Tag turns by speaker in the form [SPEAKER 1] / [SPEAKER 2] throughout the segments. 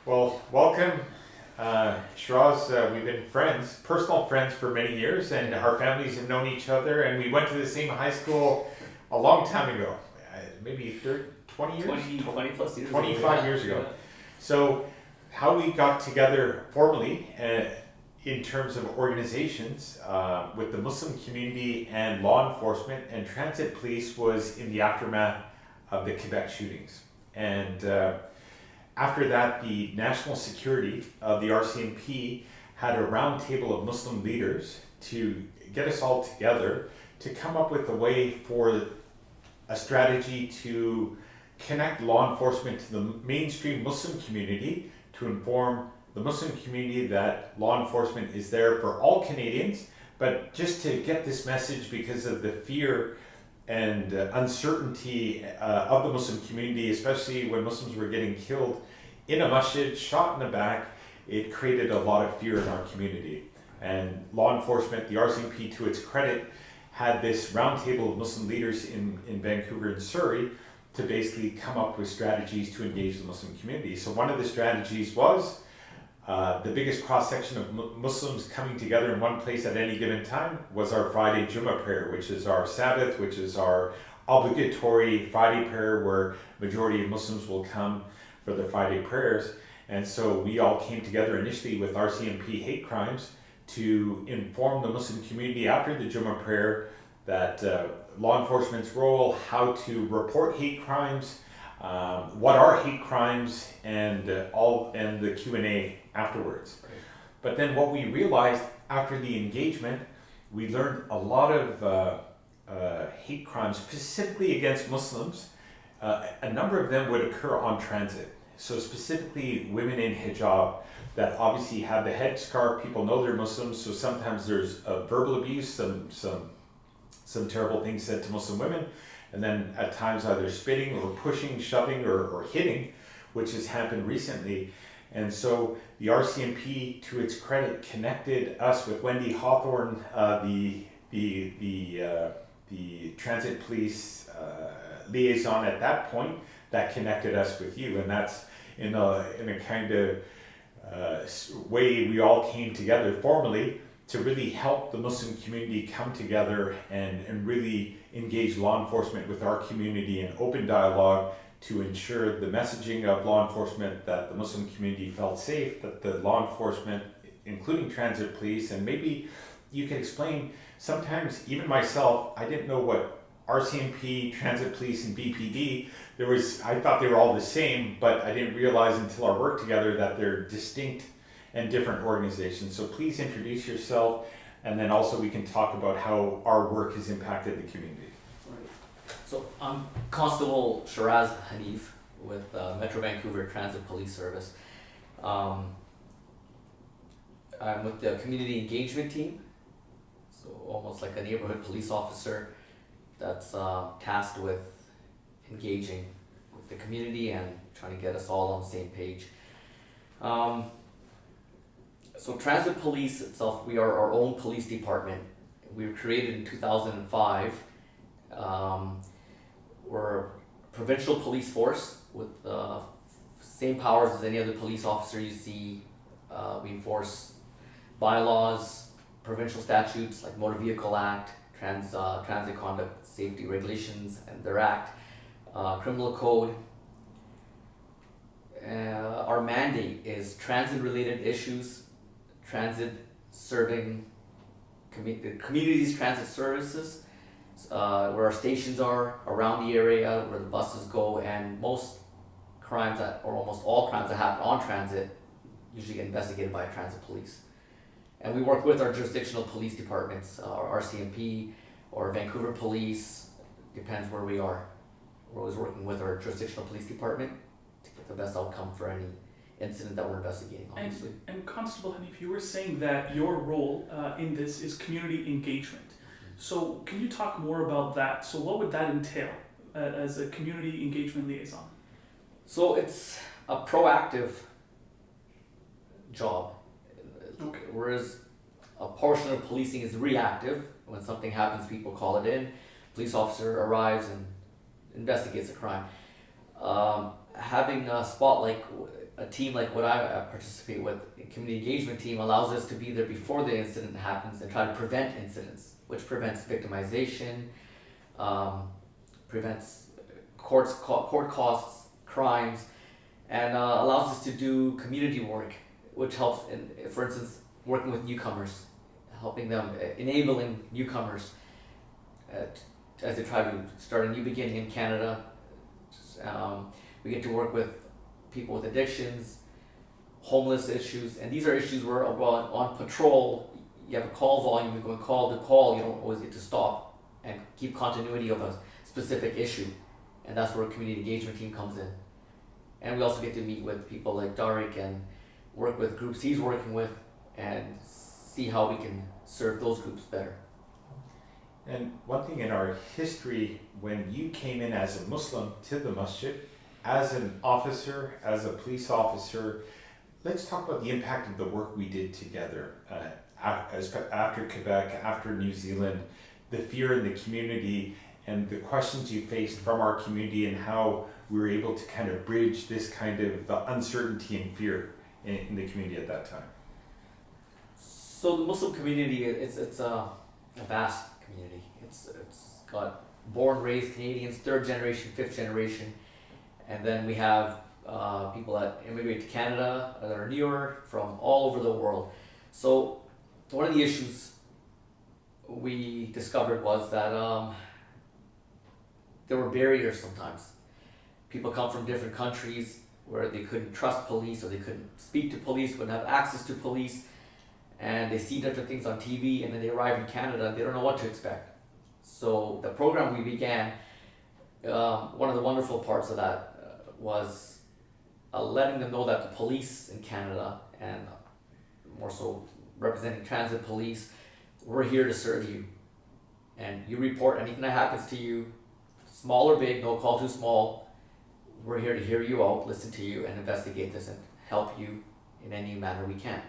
[SPEAKER 1] Well, welcome, Shiraaz. We've been friends, personal friends for many years, and our families have known each other. And we went to the same high school a long time ago, maybe 20 years,
[SPEAKER 2] 20 plus years
[SPEAKER 1] 25
[SPEAKER 2] ago.
[SPEAKER 1] years
[SPEAKER 2] Yeah.
[SPEAKER 1] ago. So, how we got together formally in terms of organizations with the Muslim community and law enforcement and transit police was in the aftermath of the Quebec shootings. And after that, the national security of the RCMP had a roundtable of Muslim leaders to get us all together to come up with a way for a strategy to connect law enforcement to the mainstream Muslim community, to inform the Muslim community that law enforcement is there for all Canadians, but just to get this message because of the fear and uncertainty of the Muslim community, especially when Muslims were getting killed in a masjid, shot in the back. It created a lot of fear in our community. And law enforcement, the RCMP, to its credit, had this roundtable of Muslim leaders in Vancouver and Surrey to basically come up with strategies to engage the Muslim community. So one of the strategies was the biggest cross-section of Muslims coming together in one place at any given time was our Friday Jummah prayer, which is our Sabbath, which is our obligatory Friday prayer where majority of Muslims will come for their Friday prayers. And so we all came together initially with RCMP hate crimes to inform the Muslim community after the Jummah prayer that law enforcement's role, how to report hate crimes, what are hate crimes, and the Q&A afterwards.
[SPEAKER 2] Right.
[SPEAKER 1] But then what we realized after the engagement, we learned a lot of hate crimes specifically against Muslims. A number of them would occur on transit. So specifically women in hijab that obviously have the headscarf. People know they're Muslims, so sometimes there's verbal abuse, some terrible things said to Muslim women, and then at times either spitting or pushing, shoving, or hitting, which has happened recently. And so the RCMP, to its credit, connected us with Wendy Hawthorne, the transit police liaison at that point, that connected us with you. And that's in a kind of way we all came together formally to really help the Muslim community come together and really engage law enforcement with our community in open dialogue to ensure the messaging of law enforcement that the Muslim community felt safe, that the law enforcement, including transit police, and maybe you can explain, sometimes even myself, I didn't know what RCMP, transit police, and BPD, I thought they were all the same, but I didn't realize until our work together that they're distinct and different organizations. So please introduce yourself, and then also we can talk about how our work has impacted the community.
[SPEAKER 2] Right. So I'm Constable Shiraaz Hanif with Metro Vancouver Transit Police Service. I'm with the community engagement team, so almost like a neighborhood police officer that's tasked with engaging with the community and trying to get us all on the same page. So Transit Police itself, we are our own police department. We were created in 2005. We're a provincial police force with the same powers as any other police officer you see. We enforce bylaws, provincial statutes like Motor Vehicle Act, Transit Conduct Safety Regulations and their Act, Criminal Code. Our mandate is transit-related issues, transit serving communities, transit services, where our stations are around the area, where the buses go, and most crimes or almost all crimes that happen on transit usually get investigated by transit police. And we work with our jurisdictional police departments, our RCMP or Vancouver Police, depends where we are. We're always working with our jurisdictional police department to get the best outcome for any incident that we're investigating, obviously.
[SPEAKER 3] And Constable Hanif, you were saying that your role in this is community engagement. So can you talk more about that? So what would that entail as a community engagement liaison?
[SPEAKER 2] So it's a proactive job.
[SPEAKER 3] Okay.
[SPEAKER 2] Whereas a portion of policing is reactive. When something happens, people call it in. Police officer arrives and investigates the crime. having a spot like a team like what I participate with, a community engagement team, allows us to be there before the incident happens and try to prevent incidents, which prevents victimization, prevents court costs, crimes, and allows us to do community work, which helps in, for instance, working with newcomers, helping them, enabling newcomers as they try to start a new beginning in Canada. We get to work with people with addictions, homeless issues, and these are issues where on patrol, you have a call volume, you're going call to call, you don't always get to stop and keep continuity of a specific issue. And that's where a community engagement team comes in. And we also get to meet with people like Darik and work with groups he's working with and see how we can serve those groups better.
[SPEAKER 1] And one thing in our history, when you came in as a Muslim to the masjid, as an officer, as a police officer, let's talk about the impact of the work we did together after Quebec, after New Zealand, the fear in the community, and the questions you faced from our community, and how we were able to kind of bridge this kind of uncertainty and fear in the community at that time.
[SPEAKER 2] So the Muslim community, it's a vast community. It's got born, raised Canadians, third generation, fifth generation, and then we have people that immigrate to Canada that are newer from all over the world. So one of the issues we discovered was that there were barriers sometimes. People come from different countries where they couldn't trust police, or they couldn't speak to police, wouldn't have access to police, and they see different things on TV, and then they arrive in Canada and they don't know what to expect. So the program we began, one of the wonderful parts of that was letting them know that the police in Canada, and more so representing transit police, we're here to serve you. And you report anything that happens to you, small or big, no call too small. We're here to hear you out, listen to you, and investigate this and help you in any manner we can.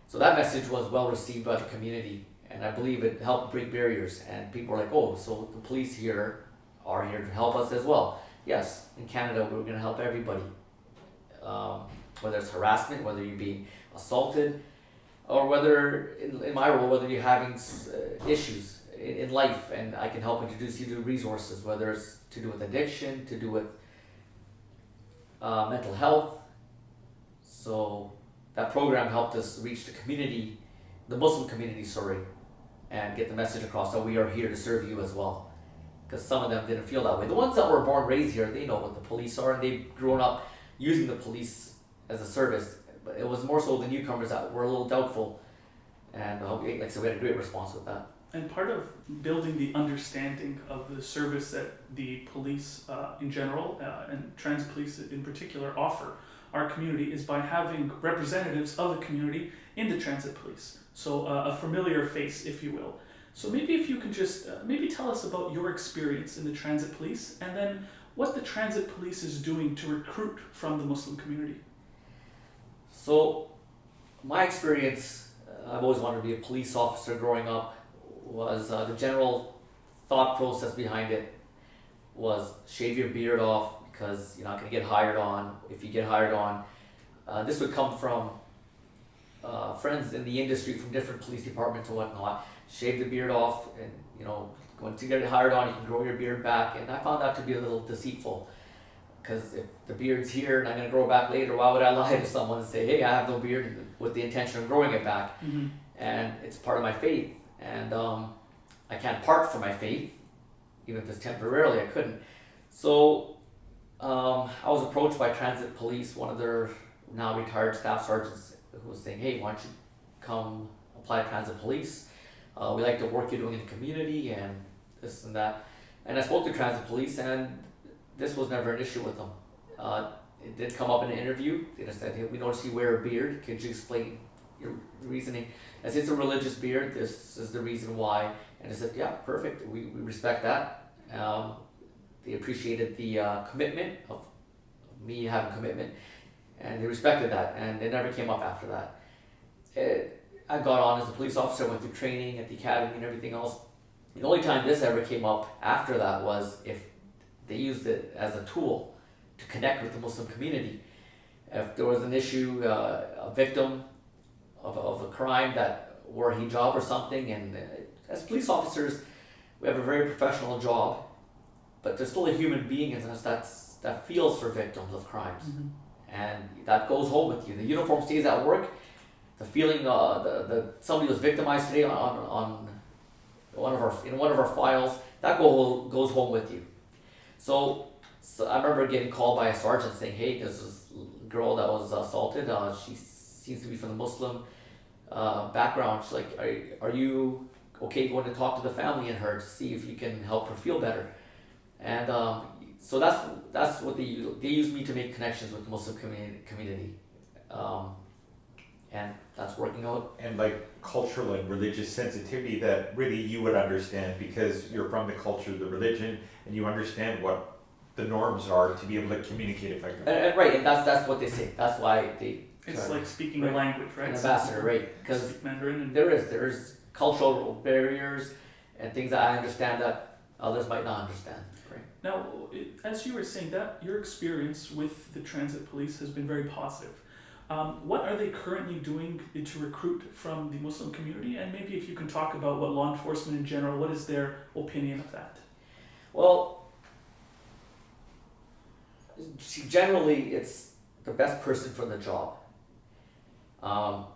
[SPEAKER 2] So that message was well received by the community, and I believe it helped break barriers. And people were like, oh, so the police here are here to help us as well. Yes, in Canada, we're going to help everybody. Whether it's harassment, whether you're being assaulted, or whether, in my role, whether you're having issues in life, and I can help introduce you to resources, whether it's to do with addiction, to do with mental health. So that program helped us reach the community, the Muslim community, and get the message across that we are here to serve you as well. Because some of them didn't feel that way. The ones that were born, raised here, they know what the police are, and they've grown up using the police as a service. But it was more so the newcomers that were a little doubtful, and like I said, we had a great response with that.
[SPEAKER 3] And part of building the understanding of the service that the police in general and transit police in particular offer our community is by having representatives of the community in the transit police. So a familiar face, if you will. So maybe if you can just maybe tell us about your experience in the transit police, and then what the transit police is doing to recruit from the Muslim community.
[SPEAKER 2] So my experience, I've always wanted to be a police officer growing up, was the general thought process behind it was shave your beard off because you're not going to get hired on. If you get hired on, this would come from friends in the industry from different police departments and whatnot. Shave the beard off, and once you get hired on, you can grow your beard back. And I found that to be a little deceitful, because if the beard's here and I'm going to grow it back later, why would I lie to someone and say, hey, I have no beard, with the intention of growing it back?
[SPEAKER 3] Mm-hmm.
[SPEAKER 2] And it's part of my faith, and I can't part from my faith, even if it's temporarily. I couldn't. So I was approached by transit police, one of their now retired staff sergeants, who was saying, hey, why don't you come apply to transit police? We like the work you're doing in the community and this and that. And I spoke to transit police, and this was never an issue with them. It did come up in an interview. They just said, hey, we noticed you wear a beard. Could you explain your reasoning? I said, it's a religious beard. This is the reason why. And they said, yeah, perfect. We respect that. They appreciated the commitment of me having commitment, and they respected that, and it never came up after that. I got on as a police officer, went through training at the academy and everything else. The only time this ever came up after that was if they used it as a tool to connect with the Muslim community. If there was an issue, a victim of a crime that wore a hijab or something, and as police officers, we have a very professional job, but there's still a human being in us that feels for victims of crimes, and that goes home with you. The uniform stays at work. The feeling the somebody was victimized today on one of our files, that goes home with you. So I remember getting called by a sergeant saying, "Hey, this is a girl that was assaulted. She seems to be from the Muslim background. She's like, are you okay going to talk to the family and her to see if you can help her feel better?" And so that's what they use me to make connections with the Muslim community, and that's working out.
[SPEAKER 1] And like cultural and religious sensitivity that really you would understand because you're from the culture, the religion, and you understand what the norms are to be able to communicate effectively.
[SPEAKER 2] And right, and that's what they say. That's why they.
[SPEAKER 3] It's like speaking the language, right?
[SPEAKER 2] An ambassador, right? Because
[SPEAKER 3] Speak Mandarin and
[SPEAKER 2] there's cultural barriers and things that I understand that others might not understand. Right.
[SPEAKER 3] Now, as you were saying, that your experience with the transit police has been very positive. What are they currently doing to recruit from the Muslim community? And maybe if you can talk about what law enforcement in general, what is their opinion of that?
[SPEAKER 2] Well, generally, it's the best person for the job. Now,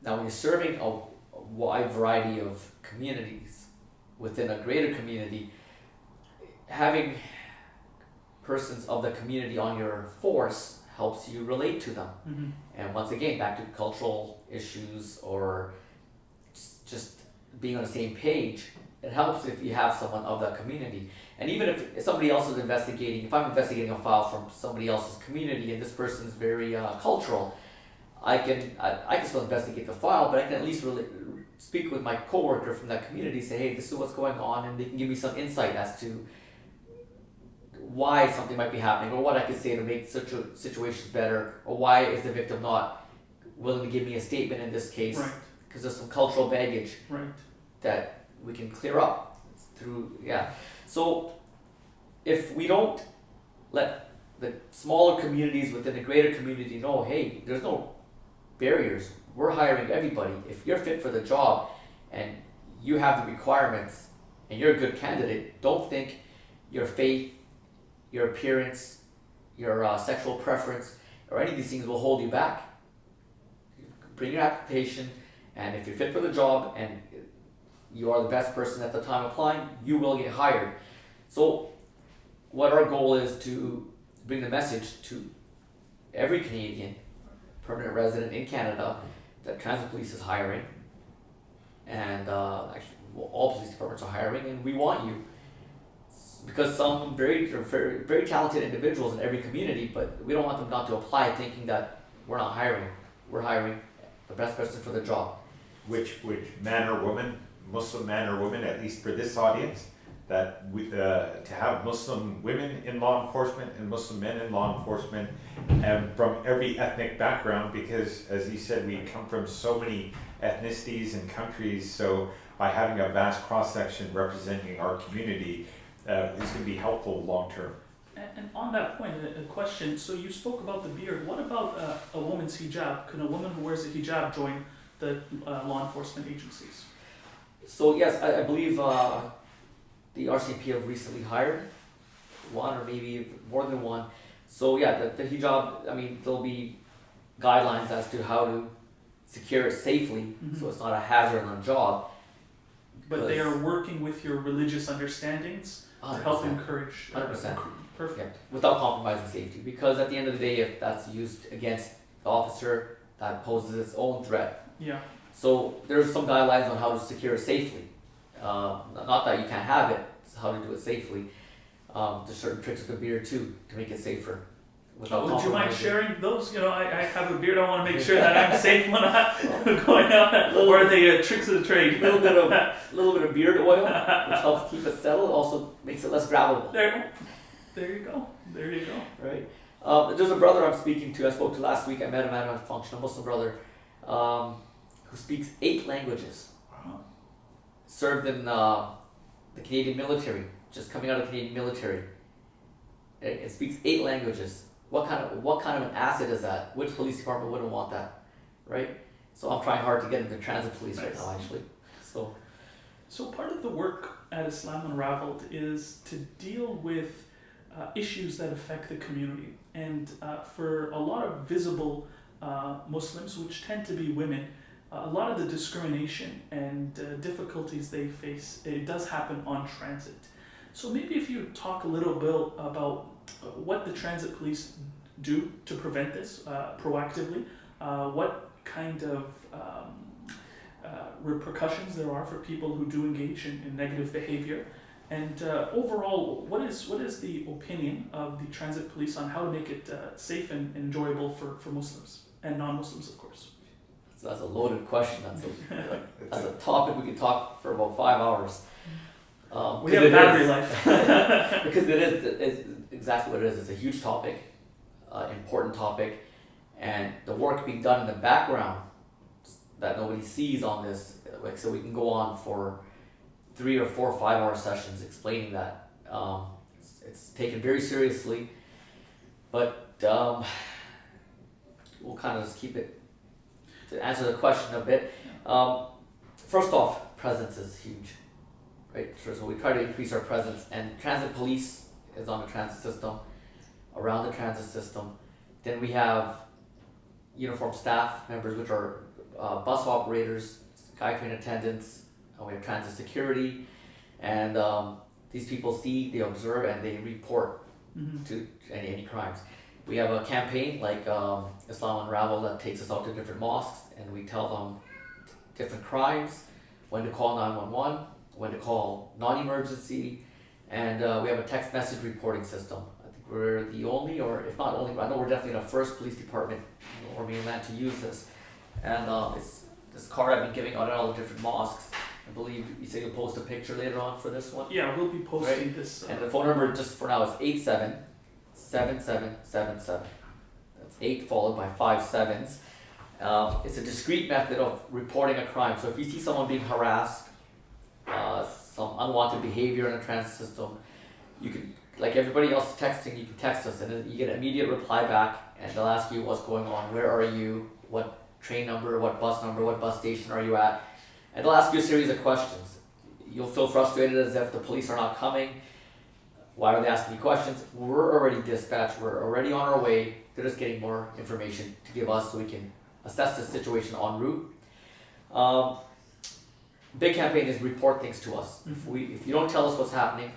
[SPEAKER 2] when you're serving a wide variety of communities within a greater community, having persons of the community on your force helps you relate to them. And once again, back to cultural issues or just being on the same page, it helps if you have someone of that community. And even if somebody else is investigating, if I'm investigating a file from somebody else's community and this person is very cultural, I can still investigate the file, but I can at least really speak with my coworker from that community, say, hey, this is what's going on, and they can give me some insight as to why something might be happening, or what I could say to make such situations better, or why is the victim not willing to give me a statement in this case, because there's some cultural baggage that we can clear up through, So if we don't let the smaller communities within the greater community know, hey, there's no barriers, we're hiring everybody. If you're fit for the job and you have the requirements and you're a good candidate, don't think your faith, your appearance, your sexual preference, or any of these things will hold you back. Bring your application, and if you're fit for the job and you are the best person at the time applying, you will get hired. So what our goal is to bring the message to every Canadian permanent resident in Canada that transit police is hiring, and actually all police departments are hiring, and we want you, because some very talented individuals in every community, but we don't want them not to apply thinking that we're not hiring. We're hiring the best person for the job.
[SPEAKER 1] Which man or woman, Muslim man or woman, at least for this audience, that to have Muslim women in law enforcement and Muslim men in law enforcement, and from every ethnic background, because as you said, we come from so many ethnicities and countries, so by having a vast cross-section representing our community is going to be helpful long term.
[SPEAKER 3] And on that point, a question, so you spoke about the beard, what about a woman's hijab? Can a woman who wears a hijab join the law enforcement agencies?
[SPEAKER 2] So yes, I believe the RCMP have recently hired one or maybe more than one. So yeah, the hijab, I mean, there'll be guidelines as to how to secure it safely, so it's not a hazard on the job.
[SPEAKER 3] But they are working with your religious understandings to help encourage.
[SPEAKER 2] 100%.
[SPEAKER 3] Perfect.
[SPEAKER 2] Yeah, without compromising safety, because at the end of the day, if that's used against the officer, that poses its own threat.
[SPEAKER 3] Yeah.
[SPEAKER 2] So there's some guidelines on how to secure it safely. Not that you can't have it, it's how to do it safely. There's certain tricks with the beard too to make it safer.
[SPEAKER 3] Would you mind sharing those? You know, I have a beard. I want to make sure that I'm safe when I'm going out. Or are they tricks of the trade?
[SPEAKER 2] A little bit of beard oil, which helps keep it settled. Also makes it less grabbable.
[SPEAKER 3] There you go. There you go.
[SPEAKER 2] Right. There's a brother I'm speaking to. I spoke to last week. I met him at a function. A Muslim brother who speaks 8 languages.
[SPEAKER 3] Wow.
[SPEAKER 2] Served in the Canadian military. Just coming out of the Canadian military. It speaks 8 languages. What kind of an asset is that? Which police department wouldn't want that, right? So I'm trying hard to get into transit police right now, actually.
[SPEAKER 3] So part of the work at Islam Unravelled is to deal with issues that affect the community. And for a lot of visible Muslims, which tend to be women, a lot of the discrimination and difficulties they face, it does happen on transit. So maybe if you talk a little bit about what the transit police do to prevent this proactively, what kind of repercussions there are for people who do engage in negative behavior, and overall, what is the opinion of the transit police on how to make it safe and enjoyable for Muslims and non-Muslims, of course?
[SPEAKER 2] So that's a loaded question. That's a topic we could talk for about 5 hours.
[SPEAKER 3] We have battery life.
[SPEAKER 2] Because it's exactly what it is. It's a huge topic, important topic, and the work being done in the background that nobody sees on this. Like, so we can go on for 3 or 4 or 5 hour sessions explaining that. It's taken very seriously, but we'll kind of just keep it to answer the question a bit. First off, presence is huge, right? So we try to increase our presence, and transit police is on the transit system, around the transit system. Then we have uniformed staff members, which are bus operators, SkyTrain attendants, we have transit security, and these people see, they observe, and they report to any crimes. We have a campaign like Islam Unravelled that takes us out to different mosques, and we tell them different crimes, when to call 911, when to call non-emergency, and we have a text message reporting system. I think we're the only, or if not only, I know we're definitely the first police department or mainland to use this. And it's this card I've been giving out at all the different mosques. I believe you said you'll post a picture later on for this one.
[SPEAKER 3] Yeah, we'll be posting this.
[SPEAKER 2] And the phone number just for now is 877777. That's 8 followed by 5 sevens. It's a discrete method of reporting a crime. So if you see someone being harassed, some unwanted behavior in the transit system, you can, like everybody else texting, you can text us, and then you get an immediate reply back, and they'll ask you what's going on, where are you, what train number, what bus station are you at, and they'll ask you a series of questions. You'll feel frustrated as if the police are not coming. Why are they asking you questions? We're already dispatched, we're already on our way, they're just getting more information to give us so we can assess the situation en route. Big campaign is report things to us. If you don't tell us what's happening,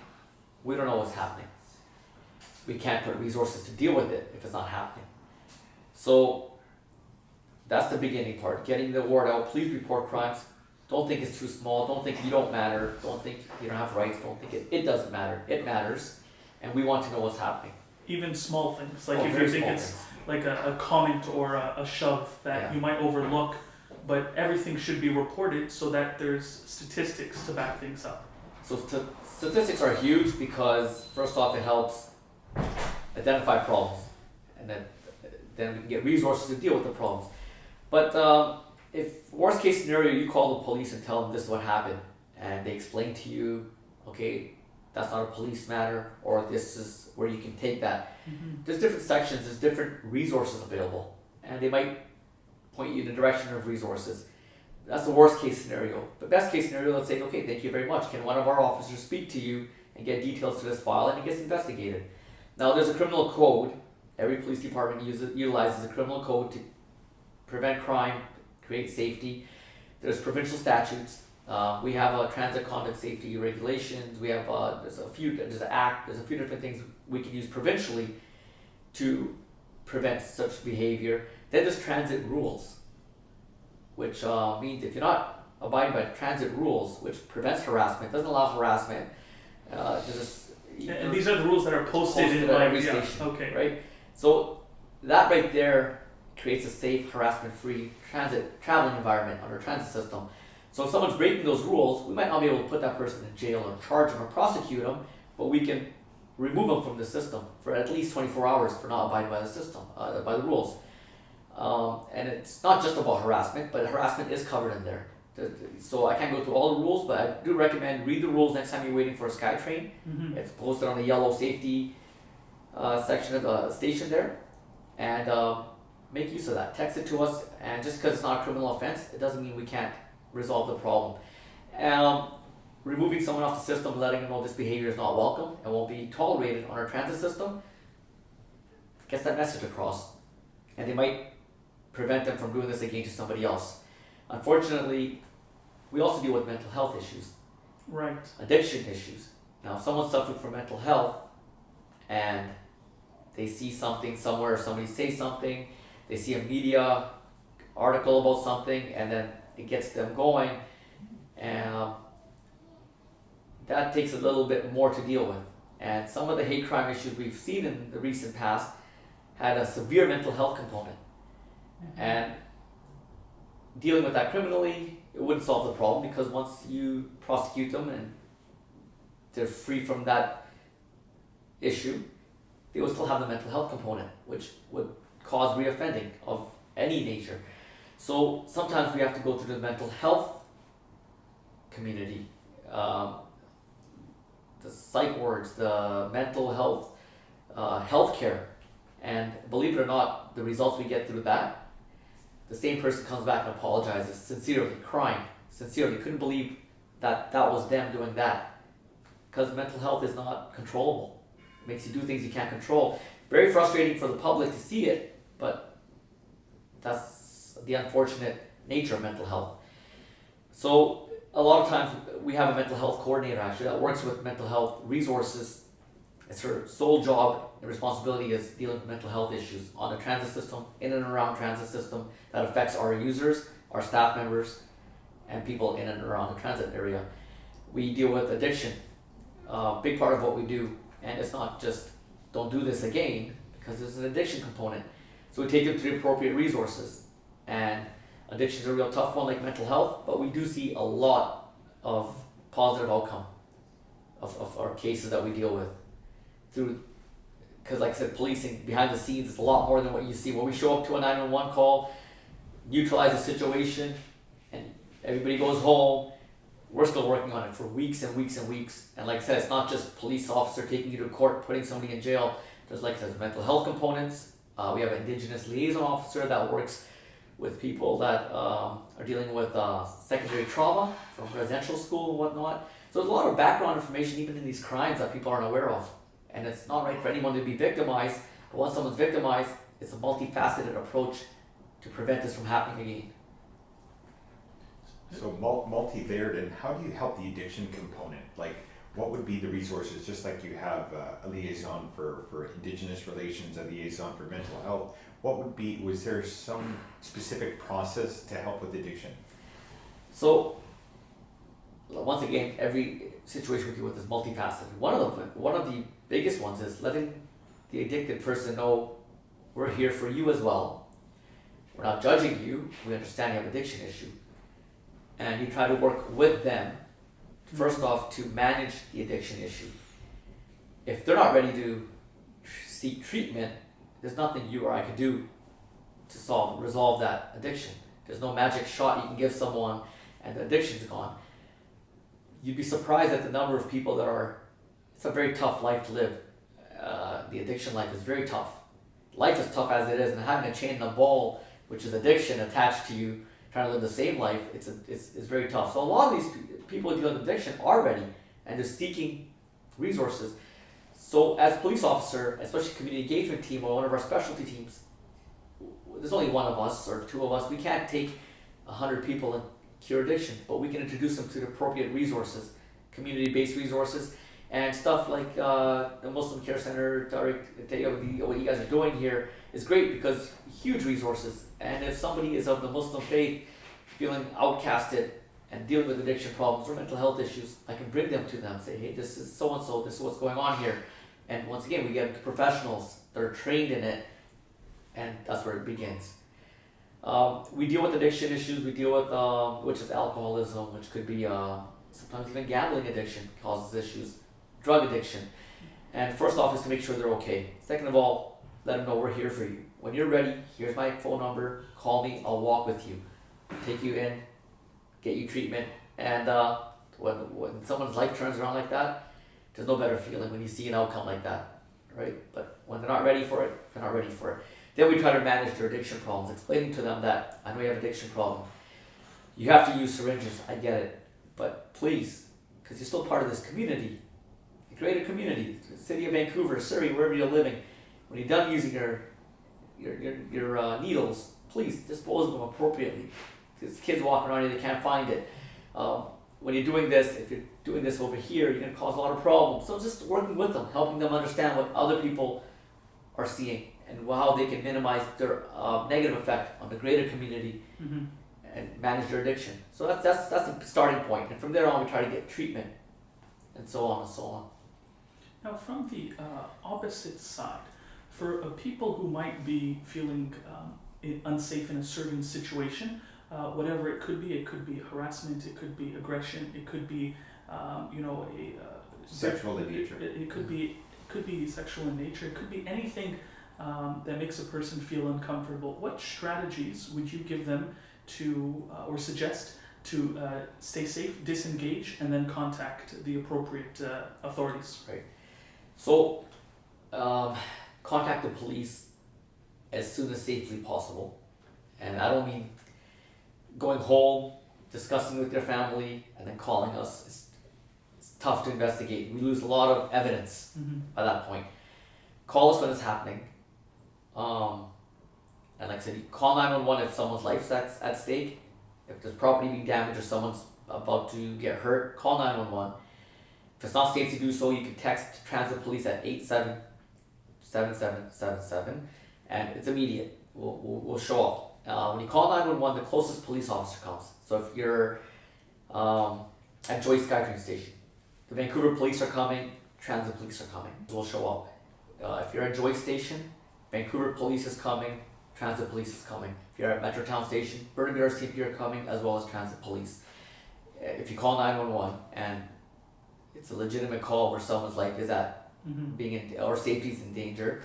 [SPEAKER 2] we don't know what's happening. We can't put resources to deal with it if it's not happening. So that's the beginning part, getting the word out. Please report crimes. Don't think it's too small. Don't think you don't matter. Don't think you don't have rights. Don't think it doesn't matter. It matters, and we want to know what's happening.
[SPEAKER 3] Even small things, like if you think it's like a comment or a shove that you might overlook, but everything should be reported so that there's statistics to back things up.
[SPEAKER 2] So statistics are huge because first off, it helps identify problems, and then we can get resources to deal with the problems. But if worst case scenario, you call the police and tell them this is what happened, and they explain to you, okay, that's not a police matter, or this is where you can take that. There's different sections, there's different resources available, and they might point you in the direction of resources. That's the worst case scenario. The best case scenario, let's say, okay, thank you very much. Can one of our officers speak to you and get details to this file, and it gets investigated. Now there's a criminal code. Every police department utilizes a criminal code to prevent crime, create safety. There's provincial statutes. We have a transit conduct safety regulations. We have there's an act. There's a few different things we can use provincially to prevent such behavior. Then there's transit rules, which means if you're not abiding by transit rules, which prevents harassment, doesn't allow harassment.
[SPEAKER 3] And these are the rules that are posted in
[SPEAKER 2] every station,
[SPEAKER 3] okay,
[SPEAKER 2] right? So that right there creates a safe, harassment-free traveling environment on our transit system. So if someone's breaking those rules, we might not be able to put that person in jail or charge them or prosecute them, but we can remove them from the system for at least 24 hours for not abiding by the system, by the rules. And it's not just about harassment, but harassment is covered in there. So I can't go through all the rules, but I do recommend read the rules next time you're waiting for a SkyTrain. It's posted on the yellow safety section of the station there, and make use of that. Text it to us, and just because it's not a criminal offense, it doesn't mean we can't resolve the problem. Removing someone off the system, letting them know this behavior is not welcome and won't be tolerated on our transit system, gets that message across, and they might prevent them from doing this again to somebody else. Unfortunately, we also deal with mental health issues,
[SPEAKER 3] Right.
[SPEAKER 2] addiction issues. Now, if someone's suffering from mental health and they see something somewhere, somebody say something, they see a media article about something, and then it gets them going, and that takes a little bit more to deal with. And some of the hate crime issues we've seen in the recent past had a severe mental health component. And dealing with that criminally, it wouldn't solve the problem, because once you prosecute them and they're free from that issue, they will still have the mental health component, which would cause reoffending of any nature. So sometimes we have to go through the mental health community, the psych wards, the mental health, healthcare, and believe it or not, the results we get through that, the same person comes back and apologizes, sincerely, crying, sincerely, couldn't believe that that was them doing that. Because mental health is not controllable. It makes you do things you can't control. Very frustrating for the public to see it, but that's the unfortunate nature of mental health. So a lot of times we have a mental health coordinator actually that works with mental health resources. It's her sole job and responsibility is dealing with mental health issues on the transit system, in and around transit system that affects our users, our staff members, and people in and around the transit area. We deal with addiction, big part of what we do, and it's not just don't do this again, because there's an addiction component. So we take them to the appropriate resources, and addiction is a real tough one like mental health, but we do see a lot of positive outcome of our cases that we deal with through, because like I said, policing behind the scenes is a lot more than what you see. When we show up to a 911 call, neutralize the situation, and everybody goes home, we're still working on it for weeks and weeks and weeks. And like I said, it's not just police officer taking you to court, putting somebody in jail. There's, like I said, mental health components. We have an Indigenous liaison officer that works with people that are dealing with secondary trauma from residential school and whatnot. So there's a lot of background information even in these crimes that people aren't aware of. And it's not right for anyone to be victimized, but once someone's victimized, it's a multifaceted approach to prevent this from happening again.
[SPEAKER 1] So multi-layered, and how do you help the addiction component? Like, what would be the resources, just like you have a liaison for Indigenous relations, a liaison for mental health, was there some specific process to help with addiction?
[SPEAKER 2] So, once again, every situation we deal with is multifaceted. One of the biggest ones is letting the addicted person know we're here for you as well. We're not judging you, we understand you have an addiction issue. And you try to work with them, first off, to manage the addiction issue. If they're not ready to seek treatment, there's nothing you or I could do to resolve that addiction. There's no magic shot you can give someone and the addiction's gone. You'd be surprised at the number of people it's a very tough life to live. The addiction life is very tough. Life is tough as it is, and having a chain and a ball, which is addiction, attached to you, trying to live the same life, it's very tough. So a lot of these people who deal with addiction are ready, and they're seeking resources. So as a police officer, especially community engagement team or one of our specialty teams, there's only one of us or two of us. We can't take 100 people and cure addiction, but we can introduce them to the appropriate resources, community-based resources, and stuff like the Muslim Care Center, what you guys are doing here is great because huge resources. And if somebody is of the Muslim faith feeling outcasted and dealing with addiction problems or mental health issues, I can bring them to them, say, hey, this is so-and-so, this is what's going on here. And once again, we get professionals that are trained in it, and that's where it begins. We deal with addiction issues, we deal with, which is alcoholism, which could be sometimes even gambling addiction causes issues, drug addiction. And first off is to make sure they're okay. Second of all, let them know we're here for you. When you're ready, here's my phone number, call me, I'll walk with you, take you in, get you treatment. And when someone's life turns around like that, there's no better feeling when you see an outcome like that, right? But not ready for it, they're not ready for it. Then we try to manage their addiction problems, explaining to them that I know you have an addiction problem. You have to use syringes, I get it. But please, because you're still part of this community, the greater community, the city of Vancouver, Surrey, wherever you're living, when you're done using your needles, please dispose of them appropriately. Because kids walking around here, they can't find it. When you're doing this, if you're doing this over here, you're going to cause a lot of problems. So just working with them, helping them understand what other people are seeing and how they can minimize their negative effect on the greater community and manage their addiction. So that's the starting point. And from there on, we try to get treatment and so on and so on.
[SPEAKER 3] Now, from the opposite side, for people who might be feeling unsafe in a certain situation, whatever it could be harassment, it could be aggression, it could be
[SPEAKER 1] Sexual in nature.
[SPEAKER 3] It could be sexual in nature. It could be anything that makes a person feel uncomfortable. What strategies would you give them to or suggest to stay safe, disengage, and then contact the appropriate authorities?
[SPEAKER 2] Right. So, contact the police as soon as safely possible. And I don't mean going home, discussing with your family, and then calling us. It's tough to investigate. We lose a lot of evidence by that point. Call us when it's happening. And like I said, you call 911 if someone's life's at stake. If there's property being damaged or someone's about to get hurt, call 911. If it's not safe to do so, you can text transit police at 877777, and it's immediate. We'll show up. When you call 911, the closest police officer comes. So if you're at Joyce SkyTrain station, the Vancouver police are coming, transit police are coming. We'll show up. If you're at Joyce station, Vancouver police is coming, transit police is coming. If you're at Metrotown station, Burnaby RCMP are coming, as well as transit police. If you call 911 and it's a legitimate call where someone's life is at being in, or safety is in danger,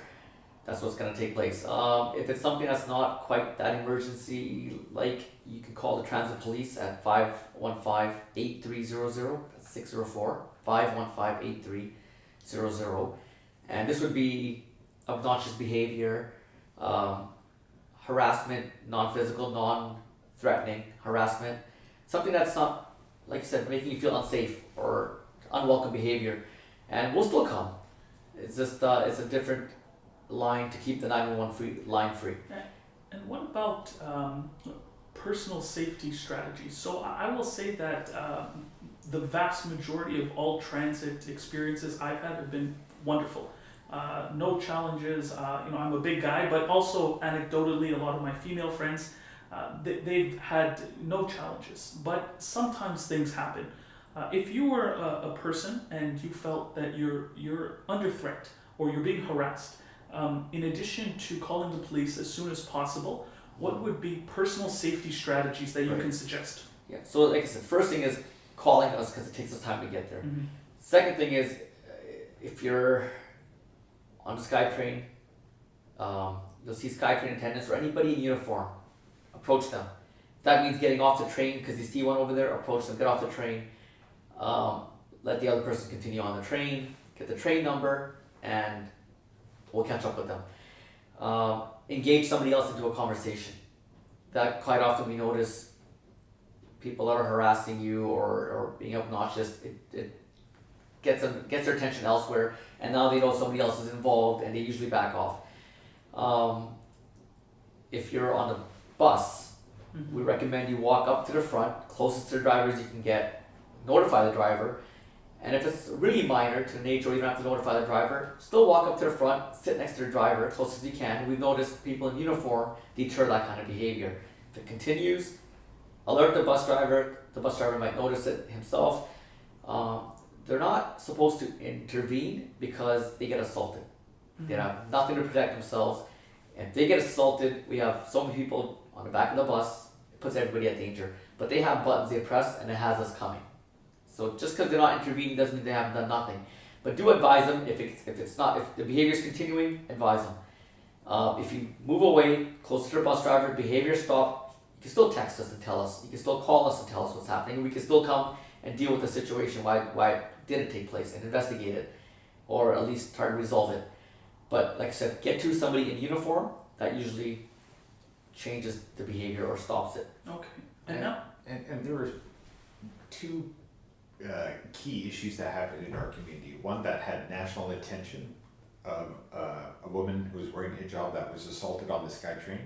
[SPEAKER 2] that's what's going to take place. If it's something that's not quite that emergency, like, you can call the transit police at 515-8300. That's 604-515-8300. And this would be obnoxious behavior, harassment, non-physical, non-threatening harassment, something that's not, like I said, making you feel unsafe or unwelcome behavior, and we'll still come. It's just it's a different line to keep the 911 line free.
[SPEAKER 3] And what about personal safety strategies? So I will say that the vast majority of all transit experiences I've had have been wonderful. No challenges. I'm a big guy, but also anecdotally, a lot of my female friends, they've had no challenges. But sometimes things happen. If you were a person and you felt that you're under threat or you're being harassed, in addition to calling the police as soon as possible, what would be personal safety strategies that you can suggest?
[SPEAKER 2] Yeah. So, like I said, first thing is calling us because it takes us time to get there. Second thing is, if you're on the SkyTrain, you'll see SkyTrain attendants or anybody in uniform. Approach them. If that means getting off the train because you see one over there, approach them, get off the train. Let the other person continue on the train, get the train number, and we'll catch up with them. Engage somebody else into a conversation. That quite often we notice people that are harassing you or being obnoxious, it gets their attention elsewhere, and now they know somebody else is involved, and they usually back off. If you're on the bus, we recommend you walk up to the front, closest to the driver as you can get, notify the driver, and if it's really minor to nature, you don't have to notify the driver, still walk up to the front, sit next to the driver, close as you can. We've noticed people in uniform deter that kind of behavior. If it continues, alert the bus driver might notice it himself. They're not supposed to intervene because they get assaulted. They have nothing to protect themselves. If they get assaulted, we have so many people on the back of the bus, it puts everybody at danger. But they have buttons they press and it has us coming. So just because they're not intervening doesn't mean they haven't done nothing. But do advise them if the behavior is continuing, advise them. If you move away, closer to the bus driver, behavior stop, you can still text us and tell us. You can still call us and tell us what's happening. We can still come and deal with the situation, why it didn't take place, and investigate it, or at least try to resolve it. But like I said, get to somebody in uniform, that usually changes the behavior or stops it.
[SPEAKER 3] Okay. And now,
[SPEAKER 1] And there were two key issues that happened in our community. One that had national attention of a woman who was wearing a hijab that was assaulted on the SkyTrain,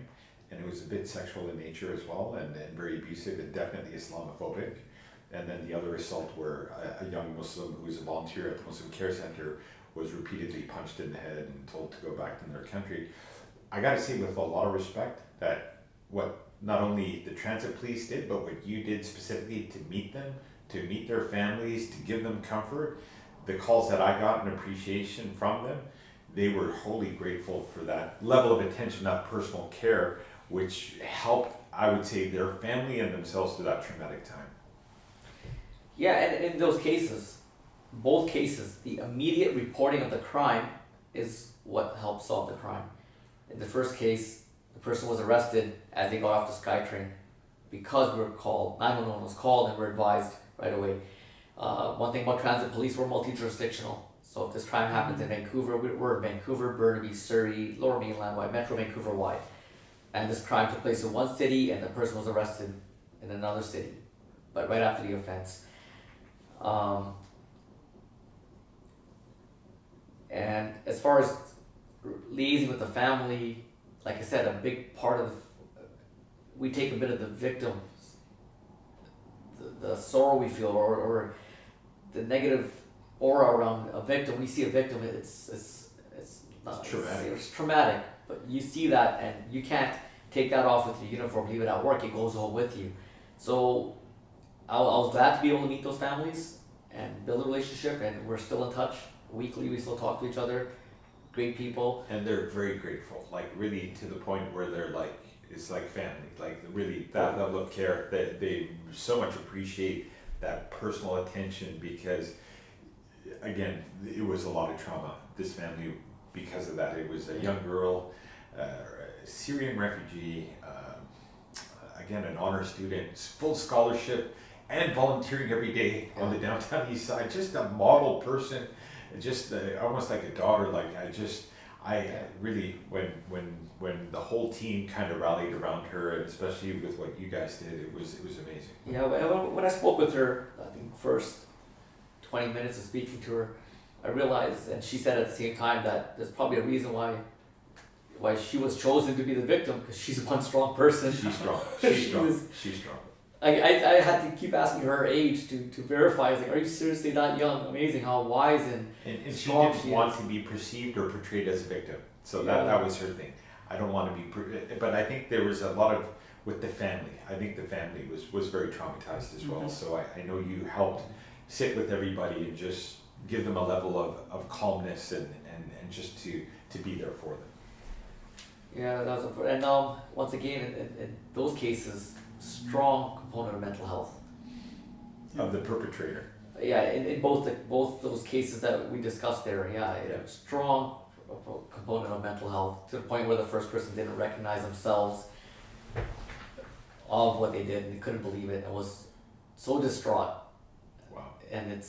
[SPEAKER 1] and it was a bit sexual in nature as well, and very abusive and definitely Islamophobic. And then the other assault where a young Muslim who was a volunteer at the Muslim Care Center was repeatedly punched in the head and told to go back to their country. I gotta say with a lot of respect that what not only the transit police did, but what you did specifically to meet them, to meet their families, to give them comfort, the calls that I got and appreciation from them, they were wholly grateful for that level of attention, that personal care, which helped, I would say, their family and themselves through that traumatic time.
[SPEAKER 2] Yeah, and in those cases, both cases, the immediate reporting of the crime is what helped solve the crime. In the first case, the person was arrested as they got off the SkyTrain because we were called, 911 was called and we were advised right away. One thing about transit police, we're multi-jurisdictional. So if this crime happens in Vancouver, we're in Vancouver, Burnaby, Surrey, Lower Mainland wide, Metro Vancouver wide. And this crime took place in one city and the person was arrested in another city, but right after the offense. And as far as liaising with the family, like I said, a big part of, we take a bit of the victims, the sorrow we feel, or the negative aura around a victim. We see a victim, it's
[SPEAKER 1] traumatic.
[SPEAKER 2] It's traumatic, but you see that and you can't take that off with your uniform, leave it at work, it goes home with you. So I was glad to be able to meet those families and build a relationship, and we're still in touch weekly. We still talk to each other. Great people.
[SPEAKER 1] And they're very grateful, like really to the point where they're like, it's like family, like really that level of care that they so much appreciate that personal attention, because again, it was a lot of trauma, this family, because of that. It was a young girl, Syrian refugee, again, an honor student, full scholarship and volunteering every day on the downtown east side, just a model person, just almost like a daughter. Like I really, when the whole team kind of rallied around her, and especially with what you guys did, it was amazing.
[SPEAKER 2] Yeah, when I spoke with her, I think first 20 minutes of speaking to her, I realized, and she said at the same time, that there's probably a reason why she was chosen to be the victim, because she's one strong person.
[SPEAKER 1] She's strong. She's strong.
[SPEAKER 2] I had to keep asking her age to verify. I was like, are you seriously that young? Amazing how wise and
[SPEAKER 1] she
[SPEAKER 2] strong
[SPEAKER 1] didn't
[SPEAKER 2] she
[SPEAKER 1] want
[SPEAKER 2] is.
[SPEAKER 1] to be perceived or portrayed as a victim. So
[SPEAKER 2] Yeah.
[SPEAKER 1] that was her thing. I don't want to be, but I think there was a lot of, with the family, I think the family was very traumatized as well. So I know you helped sit with everybody and just give them a level of calmness and just to be there for them.
[SPEAKER 2] Yeah, that was important. And once again, in those cases, strong component of mental health.
[SPEAKER 1] Of the perpetrator.
[SPEAKER 2] Yeah, in both those cases that we discussed there, strong component of mental health, to the point where the first person didn't recognize themselves of what they did, and they couldn't believe it, and was so distraught.
[SPEAKER 1] Wow.
[SPEAKER 2] And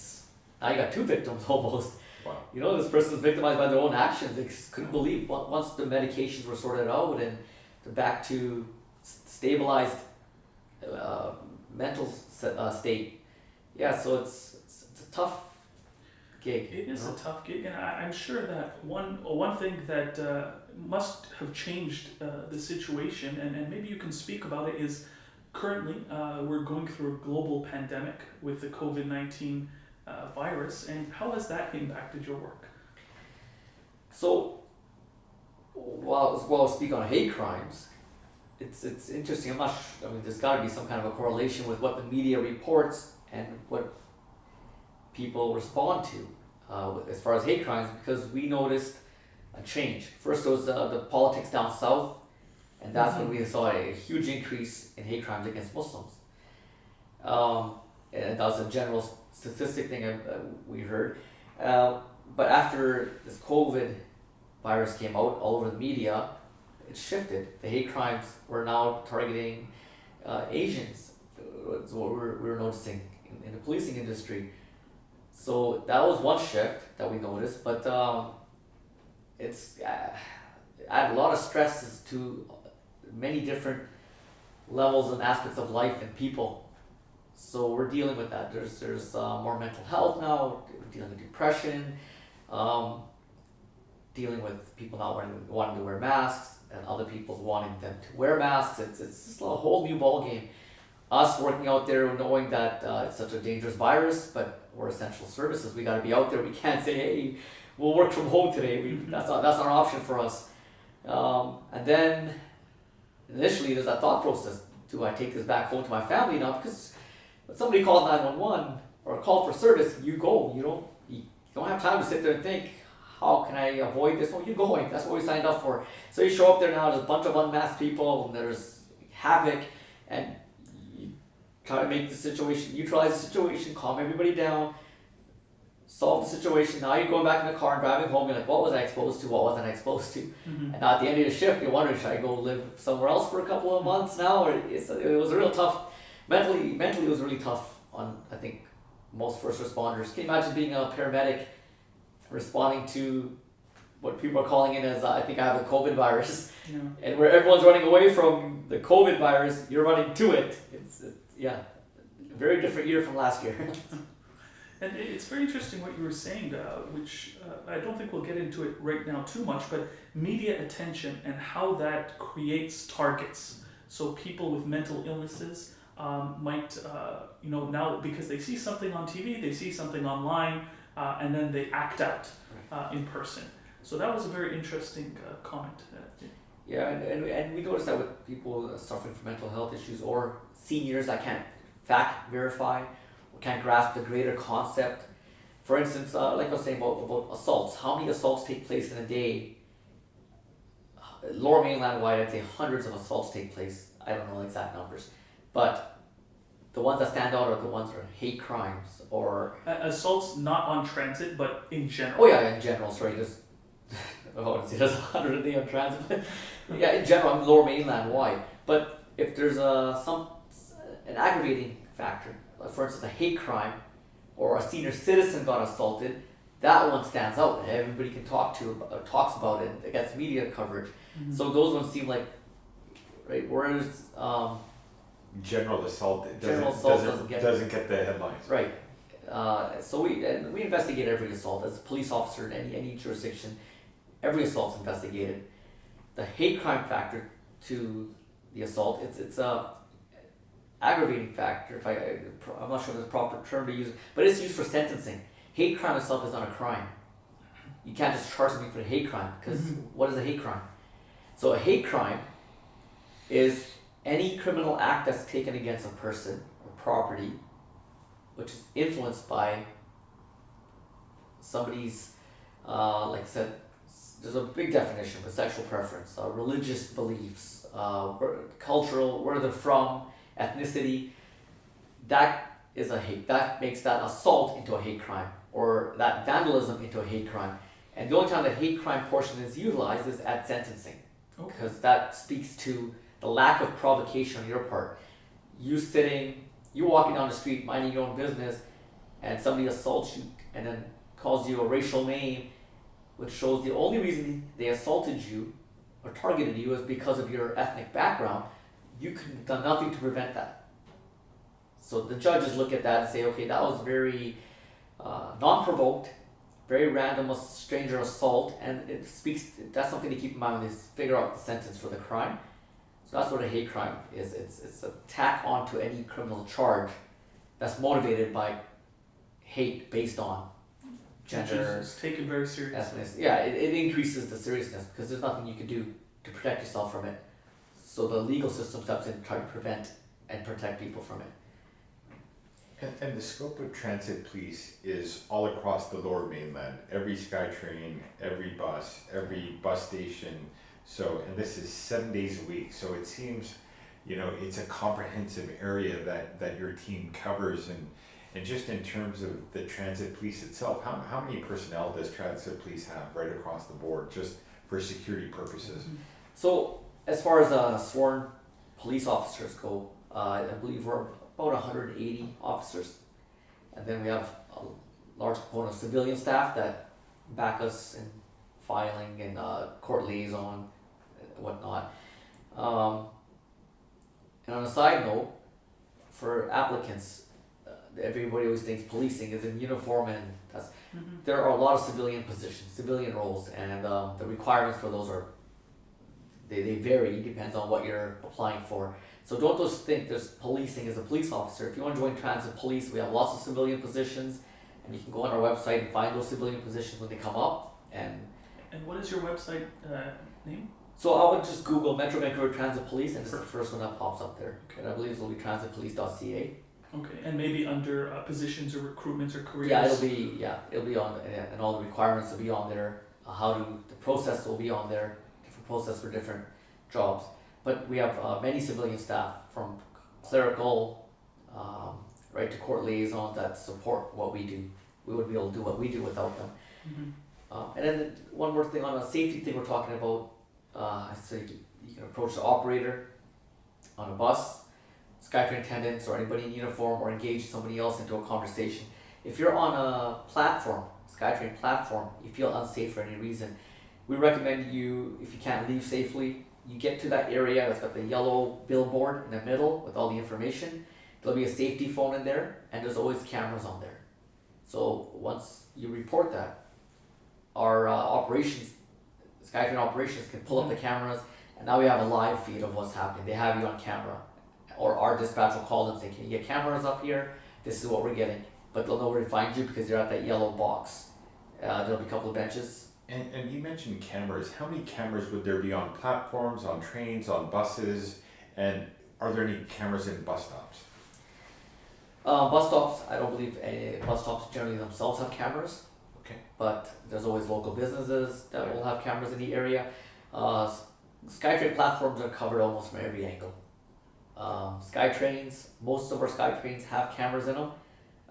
[SPEAKER 2] now you got two victims almost.
[SPEAKER 1] Wow.
[SPEAKER 2] You know, this person's victimized by their own actions. They just couldn't believe, once the medications were sorted out and they're back to stabilized mental state. Yeah, so it's a tough gig.
[SPEAKER 3] it is a tough gig, and I'm sure that one thing that must have changed the situation, and maybe you can speak about it, is currently we're going through a global pandemic with the COVID-19 virus, and how has that impacted your work?
[SPEAKER 2] So, while I speak on hate crimes, it's interesting. I mean, there's got to be some kind of a correlation with what the media reports and what people respond to as far as hate crimes, because we noticed a change. First, there was the politics down south, and that's when we saw a huge increase in hate crimes against Muslims. And that was a general statistic thing we heard. But after this COVID virus came out all over the media, it shifted. The hate crimes were now targeting Asians. That's what we were noticing in the policing industry. So that was one shift that we noticed. But it's add a lot of stresses to many different levels and aspects of life and people. So we're dealing with that. There's more mental health now. We're dealing with depression, dealing with people not wanting to wear masks, and other people wanting them to wear masks. It's just a whole new ball game. Us working out there, knowing that it's such a dangerous virus, but we're essential services. We got to be out there. We can't say, hey, we'll work from home today. That's not an option for us. And then initially there's that thought process: do I take this back home to my family now? Because when somebody calls 911 or a call for service, you go. You don't have time to sit there and think, how can I avoid this? No, you're going. That's what we signed up for. So you show up there now. There's a bunch of unmasked people, and there's havoc, and you try to make the situation, neutralize the situation, calm everybody down, solve the situation. Now you're going back in the car and driving home. You're like, what was I exposed to? What wasn't I exposed to?
[SPEAKER 3] Mm-hmm.
[SPEAKER 2] And now at the end of the shift, you're wondering, should I go live somewhere else for a couple of months now? Or it was a real tough. Mentally, it was really tough on, I think, most first responders. Can you imagine being a paramedic, responding to what people are calling in as, I think I have a COVID virus,
[SPEAKER 3] Yeah.
[SPEAKER 2] and where everyone's running away from the COVID virus, you're running to it. It's a very different year from last year.
[SPEAKER 3] And it's very interesting what you were saying, which I don't think we'll get into it right now too much, but media attention and how that creates targets. So people with mental illnesses might, now because they see something on TV, they see something online, and then they act out in person. So that was a very interesting comment.
[SPEAKER 2] Yeah, and we noticed that with people suffering from mental health issues or seniors that can't fact verify or can't grasp the greater concept. For instance, like I was saying about assaults, how many assaults take place in a day? Lower Mainland wide, I'd say hundreds of assaults take place. I don't know the exact numbers, but the ones that stand out are the ones that are hate crimes or
[SPEAKER 3] Assaults not on transit, but in general.
[SPEAKER 2] oh yeah, in general. Sorry, just I wouldn't say there's 100 a day on transit, but yeah, in general, I'm Lower Mainland wide. But if there's an aggravating factor, like for instance, a hate crime or a senior citizen got assaulted, that one stands out and everybody can talks about it. It gets media coverage.
[SPEAKER 3] Mm-hmm.
[SPEAKER 2] So those ones seem like right. Whereas
[SPEAKER 1] General assault
[SPEAKER 2] doesn't
[SPEAKER 1] get the headlines.
[SPEAKER 2] right. So we investigate every assault as a police officer in any jurisdiction. Every assault's investigated. The hate crime factor to the assault, it's a aggravating factor. I'm not sure the proper term to use, but it's used for sentencing. Hate crime itself is not a crime. You can't just charge me for a hate crime because what is a hate crime? So a hate crime is any criminal act that's taken against a person or property which is influenced by somebody's, like I said, there's a big definition, but sexual preference, religious beliefs, cultural, where they're from, ethnicity. That is a hate. That makes that assault into a hate crime, or that vandalism into a hate crime. And the only time the hate crime portion is utilized is at sentencing, because that speaks to the lack of provocation on your part. You walking down the street, minding your own business, and somebody assaults you and then calls you a racial name, which shows the only reason they assaulted you or targeted you is because of your ethnic background. You could have done nothing to prevent that. So the judges look at that and say, okay, that was very non-provoked, very random stranger assault, and it speaks. That's something to keep in mind when they figure out the sentence for the crime. So that's what a hate crime is. It's a tack onto any criminal charge that's motivated by hate based on gender.
[SPEAKER 3] Which is taken very seriously.
[SPEAKER 2] Ethnicity. Yeah, it increases the seriousness because there's nothing you can do to protect yourself from it. So the legal system steps in to try to prevent and protect people from it.
[SPEAKER 1] And the scope of transit police is all across the Lower Mainland. Every SkyTrain, every bus station. So, and this is 7 days a week. So it seems, it's a comprehensive area that your team covers. And just in terms of the transit police itself, how many personnel does transit police have right across the board, just for security purposes?
[SPEAKER 2] So as far as sworn police officers go, I believe we're about 180 officers. And then we have a large component of civilian staff that back us in filing and court liaison, whatnot. Um, and on a side note, for applicants, everybody always thinks policing is in uniform, and that's there are a lot of civilian positions, civilian roles, and the requirements for those are they vary. Depends on what you're applying for. So don't just think there's policing as a police officer. If you want to join transit police, we have lots of civilian positions, and you can go on our website and find those civilian positions when they come up.
[SPEAKER 3] And what is your website name?
[SPEAKER 2] So I would just Google Metro Vancouver Transit Police, and it's the first one that pops up there.
[SPEAKER 3] Okay.
[SPEAKER 2] And I believe it'll be transitpolice.ca.
[SPEAKER 3] Okay, and maybe under positions or recruitments or careers.
[SPEAKER 2] Yeah, it'll be on, and all the requirements will be on there. The process will be on there. Different process for different jobs. But we have many civilian staff, from clerical, right to court liaison, that support what we do. We wouldn't be able to do what we do without them. And then one more thing on a safety thing we're talking about. I say you can approach the operator on a bus, SkyTrain attendants, or anybody in uniform, or engage somebody else into a conversation. If you're on a platform, SkyTrain platform, you feel unsafe for any reason, we recommend you, if you can't leave safely, you get to that area that's got the yellow billboard in the middle with all the information. There'll be a safety phone in there, and there's always cameras on there. So once you report that, our SkyTrain operations can pull up the cameras, and now we have a live feed of what's happening. They have you on camera, or our dispatch will call them and say, "Can you get cameras up here? This is what we're getting." But they'll know where to find you because you're at that yellow box. There'll be a couple of benches.
[SPEAKER 1] And you mentioned cameras. How many cameras would there be on platforms, on trains, on buses? And are there any cameras in bus stops?
[SPEAKER 2] Bus stops, I don't believe any bus stops generally themselves have cameras.
[SPEAKER 1] Okay.
[SPEAKER 2] But there's always local businesses that will have cameras in the area. SkyTrain platforms are covered almost from every angle. SkyTrains, most of our SkyTrains have cameras in them.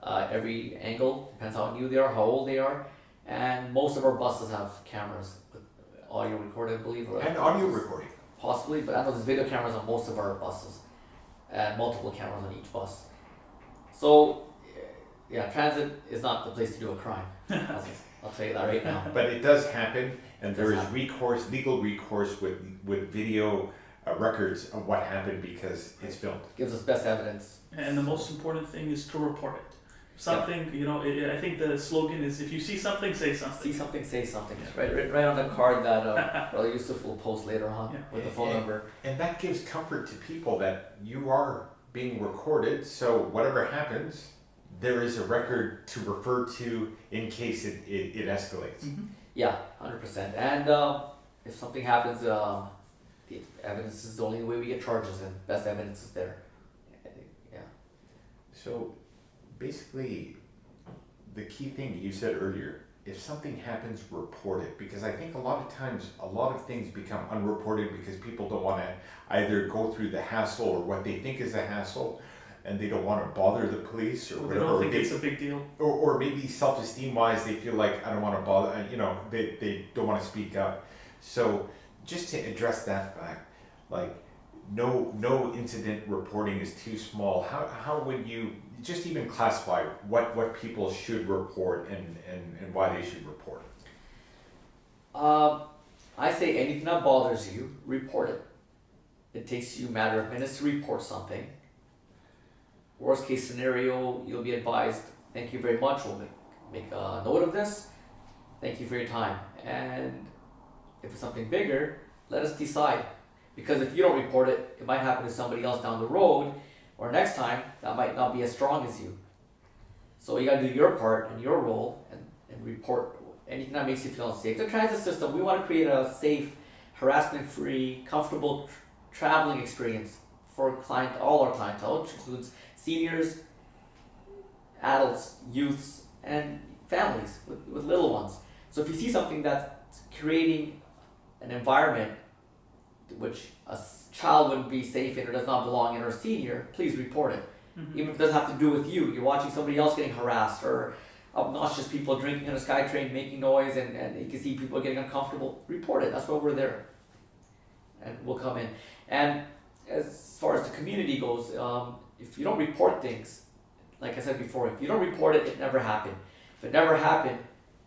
[SPEAKER 2] Every angle, depends how new they are, how old they are. And most of our buses have cameras with audio recording, I believe.
[SPEAKER 1] And audio recording.
[SPEAKER 2] Possibly, but I know there's video cameras on most of our buses. And multiple cameras on each bus. So, yeah, transit is not the place to do a crime. I'll tell you that right now.
[SPEAKER 1] But it does happen, and there is
[SPEAKER 2] happen.
[SPEAKER 1] legal recourse with video records of what happened because it's filmed.
[SPEAKER 2] Gives us best evidence.
[SPEAKER 3] And the most important thing is to report it. Something, I think the slogan is, if you see something, say something.
[SPEAKER 2] See something, say something. It's right on the card that Brother Yusuf will post later on with the phone number.
[SPEAKER 1] And that gives comfort to people that you are being recorded, so whatever happens, there is a record to refer to in case it escalates.
[SPEAKER 2] Yeah, 100%. And if something happens, the evidence is the only way we get charges, and best evidence is there. Yeah.
[SPEAKER 1] So basically, the key thing you said earlier, if something happens, report it. Because I think a lot of times, a lot of things become unreported because people don't want to either go through the hassle or what they think is a hassle, and they don't want to bother the police or
[SPEAKER 3] Well,
[SPEAKER 1] whatever.
[SPEAKER 3] they don't think it's a big deal.
[SPEAKER 1] Or maybe self-esteem wise, they feel like, I don't want to bother, they don't want to speak up. So just to address that fact, like no incident reporting is too small. How would you just even classify what people should report and why they should report?
[SPEAKER 2] I say anything that bothers you, report it. It takes you a matter of minutes to report something. Worst case scenario, you'll be advised, "Thank you very much, we'll make a note of this. Thank you for your time." And if it's something bigger, let us decide. Because if you don't report it, it might happen to somebody else down the road, or next time, that might not be as strong as you. So you gotta do your part and your role and report anything that makes you feel unsafe. The transit system, we want to create a safe, harassment-free, comfortable traveling experience for all our clientele, which includes seniors, adults, youths, and families with little ones. So if you see something that's creating an environment which a child wouldn't be safe in or does not belong in, or a senior, please report it. Even if it doesn't have to do with you. You're watching somebody else getting harassed, or obnoxious people drinking on a SkyTrain making noise, and you can see people getting uncomfortable, report it. That's why we're there. And we'll come in. And as far as the community goes, if you don't report things, like I said before, if you don't report it, it never happened. If it never happened,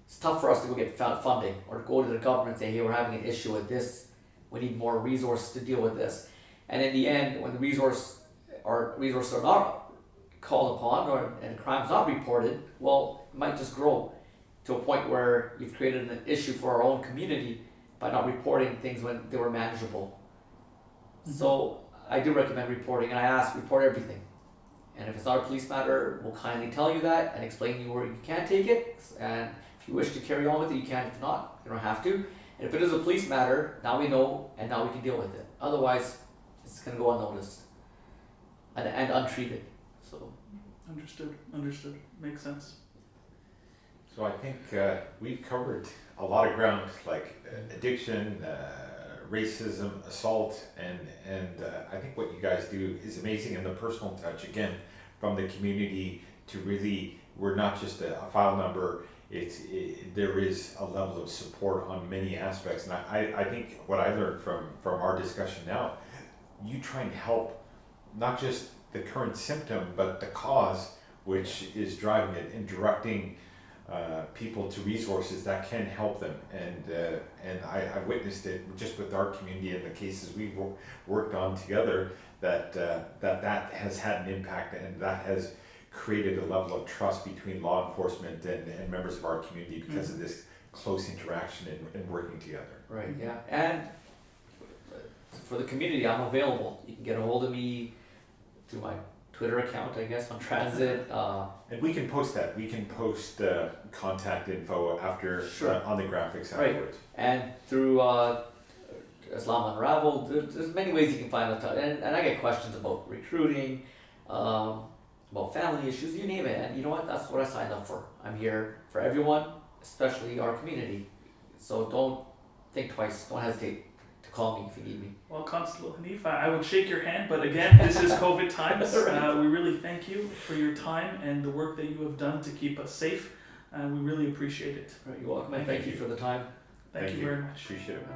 [SPEAKER 2] it's tough for us to go get funding or to go to the government and say, hey, we're having an issue with this. We need more resources to deal with this. And in the end, when the resources are not called upon and the crime's not reported, well, it might just grow to a point where you've created an issue for our own community by not reporting things when they were manageable. So I do recommend reporting, and I ask, report everything. And if it's not a police matter, we'll kindly tell you that and explain to you where you can take it. And if you wish to carry on with it, you can. If not, you don't have to. And if it is a police matter, now we know, and now we can deal with it. Otherwise, it's going to go unnoticed and untreated. So
[SPEAKER 3] Understood. Makes sense.
[SPEAKER 1] So I think we've covered a lot of ground, like addiction, racism, assault, and I think what you guys do is amazing, and the personal touch, again, from the community to really, we're not just a file number, there is a level of support on many aspects, and I think what I learned from our discussion now, you try and help not just the current symptom, but the cause, which is driving it and directing people to resources that can help them, and I witnessed it just with our community and the cases we've worked on together, that has had an impact, and that has created a level of trust between law enforcement and members of our community because of this close interaction and working together.
[SPEAKER 2] right, yeah. And for the community, I'm available. You can get a hold of me through my Twitter account, I guess, on Transit.
[SPEAKER 1] And we can post that. We can post contact info after
[SPEAKER 2] Sure.
[SPEAKER 1] On the graphics
[SPEAKER 2] Right.
[SPEAKER 1] afterwards.
[SPEAKER 2] And through Islam Unravelled, there's many ways you can find out. And I get questions about recruiting, about family issues, you name it. And you know what? That's what I signed up for. I'm here for everyone, especially our community. So don't think twice. Don't hesitate to call me if you need me.
[SPEAKER 3] Well, Constable Hanif, I would shake your hand, but again, this is COVID times. We really thank you for your time and the work that you have done to keep us safe. We really appreciate it.
[SPEAKER 2] Right, you're welcome. And thank you for the time.
[SPEAKER 3] Thank you very much.
[SPEAKER 1] Appreciate it.